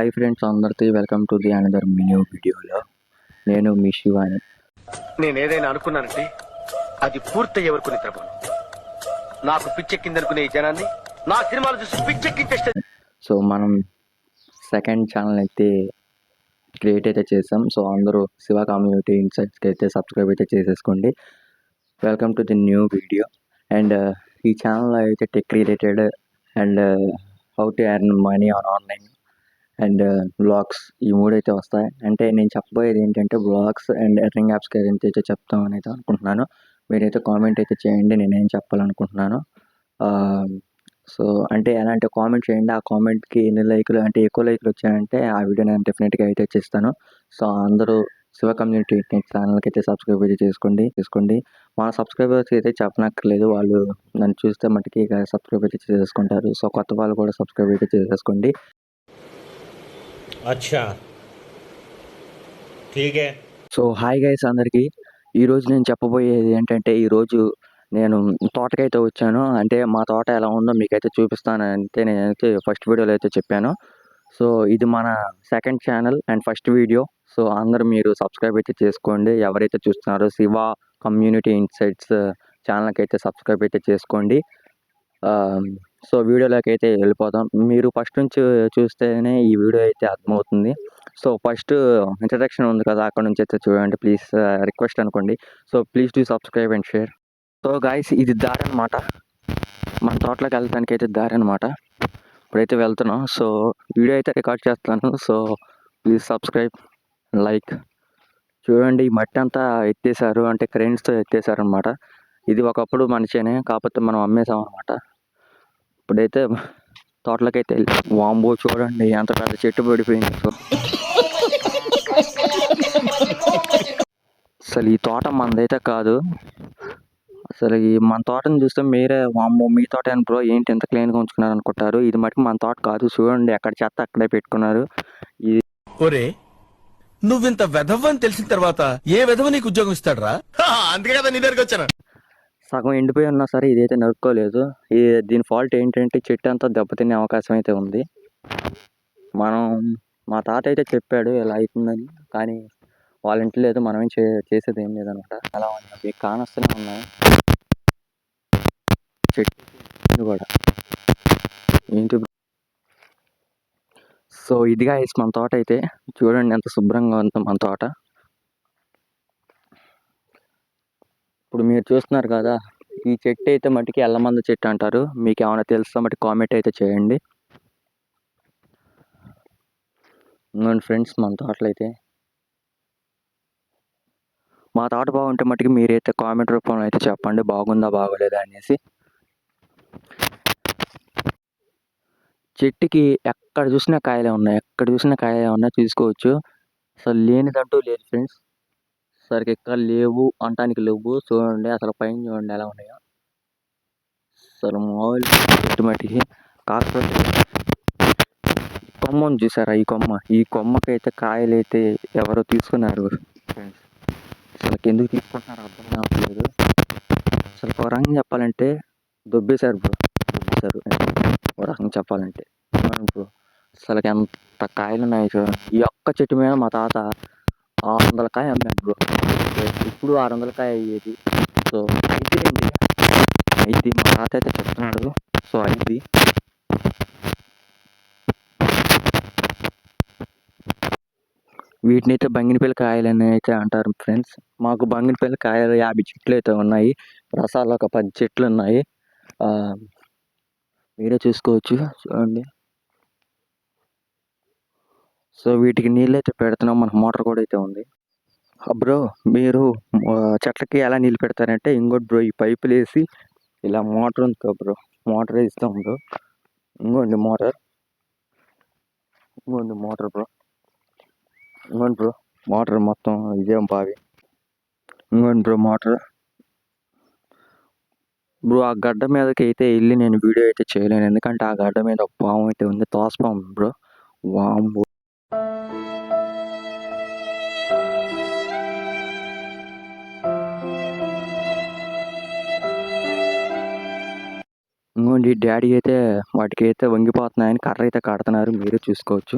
Hi friends అందరికీ welcome to the another mini వీడియోలో నేను మీ శివాని. నేను ఏదైనా అనుకున్నానంటే అది పూర్తయ్యే వరకు నిద్రపోను. నాకు పిచ్చెక్కిందనుకునే ఈ జనాన్ని నా సినిమాలు చూసి పిచ్చెక్కించేస్తే. సో మనం సెకండ్ ఛానల్ అయితే క్రియేట్ అయితే చేసాం. సో అందరూ శివ కమ్యూనిటీ ఇన్సైట్స్కి అయితే సబ్స్క్రైబ్ అయితే చేసేసుకోండి. Welcome to the new video. And ఈ ఛానల్లో అయితే tech related and how to earn money on online and blogs ఈ మూడైతే వస్తాయి. అంటే నేను చెప్పబోయేది ఏంటంటే బ్లాగ్స్ అండ్ ఎర్నింగ్ యాప్స్కి అయితే చెప్తామని అయితే అనుకుంటున్నాను. మీరైతే కామెంట్ అయితే చేయండి నేనేం చెప్పాలనుకుంటున్నాను. సో అంటే ఎలా అంటే కామెంట్ చేయండి. ఆ కామెంట్కి ఎన్ని లైకులు అంటే ఎక్కువ లైకులు వచ్చాయంటే ఆ వీడియో నేను డెఫినెట్గా అయితే చేస్తాను. సో అందరూ శివ కమ్యూనిటీ ఛానల్కి అయితే సబ్స్క్రైబ్ అయితే చేసుకోండి. మా సబ్స్క్రైబర్స్ అయితే చెప్పనక్కర్లేదు, వాళ్ళు నన్ను చూస్తే మటుకి ఇక సబ్స్క్రైబ్ అయితే చేసుకుంటారు. సో కొత్త వాళ్ళు కూడా సబ్స్క్రైబ్ అయితే చేసేసుకోండి. అచ్చా ఠీకే. సో హాయ్ గైస్ అందరికీ. ఈరోజు నేను చెప్పబోయేది ఏంటంటే ఈరోజు నేను తోటకైతే వచ్చాను. అంటే మా తోట ఎలా ఉందో మీకైతే చూపిస్తాను అంటే నేనైతే ఫస్ట్ వీడియోలో అయితే చెప్పాను. సో ఇది మన second channel and first video. So అందరూ మీరు సబ్స్క్రైబ్ అయితే చేసుకోండి. ఎవరైతే చూస్తున్నారో శివ కమ్యూనిటీ ఇన్సైట్స్ ఛానల్కి అయితే సబ్స్క్రైబ్ అయితే చేసుకోండి. సో వీడియోలోకి అయితే వెళ్ళిపోతాం. మీరు ఫస్ట్ నుంచి చూస్తేనే ఈ వీడియో అయితే అర్థమవుతుంది. సో ఫస్ట్ ఇంట్రడక్షన్ ఉంది కదా, అక్కడ నుంచి అయితే చూడండి ప్లీజ్. రిక్వెస్ట్ అనుకోండి. So please do subscribe and share. So guys ఇది దారి అనమాట, మన తోటలోకి వెళ్ళడానికి అయితే దారి అనమాట. ఇప్పుడైతే వెళ్తున్నాం. సో వీడియో అయితే రికార్డ్ చేస్తాను. So please subscribe like. చూడండి ఈ మట్టి అంతా ఎత్తేసారు, అంటే క్రెయిన్స్తో ఎత్తేసారు అనమాట. ఇది ఒకప్పుడు మనిషేనే, కాకపోతే మనం అమ్మేసాం అనమాట. ఇప్పుడైతే తోటలోకి అయితే వాంబో చూడండి ఎంత పెద్ద చెట్టు పడిపోయింది. అసలు ఈ తోట మనదైతే కాదు. అసలు ఈ మన తోటని చూస్తే మీరే వాంబో మీ తోట అని బ్రో ఏంటి ఎంత క్లీన్గా ఉంచుకున్నారు అనుకుంటారు. ఇది మటుకు మన తోట కాదు. చూడండి ఎక్కడ చెత్త అక్కడే పెట్టుకున్నారు. ఇది ఒరే నువ్వింత వెధవని తెలిసిన తర్వాత ఏ వెధవ నీకు ఉద్యోగం ఇస్తాడరా? అందుకే కదా నీ దగ్గరికి వచ్చాను. సగం ఎండిపోయి ఉన్నా సరే ఇదైతే నరుక్కోలేదు. దీని ఫాల్ట్ ఏంటంటే చెట్టు అంతా దెబ్బతినే అవకాశం అయితే ఉంది. మా తాత అయితే చెప్పాడు ఇలా అవుతుందని, కానీ వాళ్ళ ఇంట్లో లేదు, మనం ఏం చేసేది ఏం లేదనమాట. అలా ఉన్నది కానొస్తూనే ఉన్నాయి చెట్టు కూడా ఏంటి. సో ఇదిగా వేసి మన తోట అయితే చూడండి ఎంత శుభ్రంగా ఉందో మన తోట. ఇప్పుడు మీరు చూస్తున్నారు కదా, ఈ చెట్టు అయితే మటుకి ఎల్లమంద చెట్టు అంటారు. మీకు ఏమైనా తెలుసా మటుకు కామెంట్ అయితే చేయండి. ఇంకోండి ఫ్రెండ్స్ మన తోటలో అయితే, మా తోట బాగుంటే మటుకు మీరైతే కామెంట్ రూపంలో అయితే చెప్పండి బాగుందా బాగోలేదా అనేసి. చెట్టుకి ఎక్కడ చూసినా కాయలే ఉన్నాయి, చూసుకోవచ్చు. అసలు లేనిదంటూ లేదు ఫ్రెండ్స్. సరికి ఎక్కడ లేవు అంటానికి లేవు. చూడండి అసలు పైన చూడండి ఎలా ఉన్నాయో. అసలు మామూలు మట్టికి. కాకపోతే కొమ్మను చూసారా, ఈ కొమ్మకైతే కాయలు అయితే ఎవరో తీసుకున్నారు ఫ్రెండ్స్. అసలు ఎందుకు తీసుకుంటున్నారు అర్థం కావట్లేదు. అసలు ఒక రకంగా చెప్పాలంటే దొబ్బేశారు ఒక రకంగా చెప్పాలంటే బ్రో. అసలు ఎంత కాయలు ఉన్నాయి చూడండి. ఈ ఒక్క చెట్టు మీద మా తాత 600 కాయ అమ్మాడు బ్రో. ఇప్పుడు 600 కాయ అయ్యేది. సో ఐదు మా తాత అయితే చెప్తున్నాడు. సో 5 వీటిని అయితే బంగినపల్లి కాయలు అని అయితే అంటారు ఫ్రెండ్స్. మాకు బంగినపల్లి కాయలు 50 చెట్లు అయితే ఉన్నాయి. రసాలు ఒక 10 చెట్లు ఉన్నాయి. మీరే చూసుకోవచ్చు చూడండి. సో వీటికి నీళ్ళు అయితే పెడుతున్నాం. మనకు మోటార్ కూడా అయితే ఉంది. బ్రో మీరు చెట్లకి ఎలా నీళ్ళు పెడతారంటే ఇంకోటి బ్రో, ఈ పైపులు వేసి ఇలా మోటార్ ఉంది బ్రో, మోటార్ వేస్తాం బ్రో. ఇంకోండి మోటార్ బ్రో, ఇంకోండి బ్రో మోటార్ మొత్తం ఇదేం బావి. ఇంకోండి బ్రో మోటార్ బ్రో. ఆ గడ్డ మీదకి అయితే వెళ్ళి నేను వీడియో అయితే చేయలేను, ఎందుకంటే ఆ గడ్డ మీద పాము అయితే ఉంది, తోసపాము బ్రో. వాంబో ఇంకోండి డాడీ అయితే వాటికి అయితే వంగిపోతున్నాయని కర్ర అయితే కడుతున్నారు, మీరే చూసుకోవచ్చు.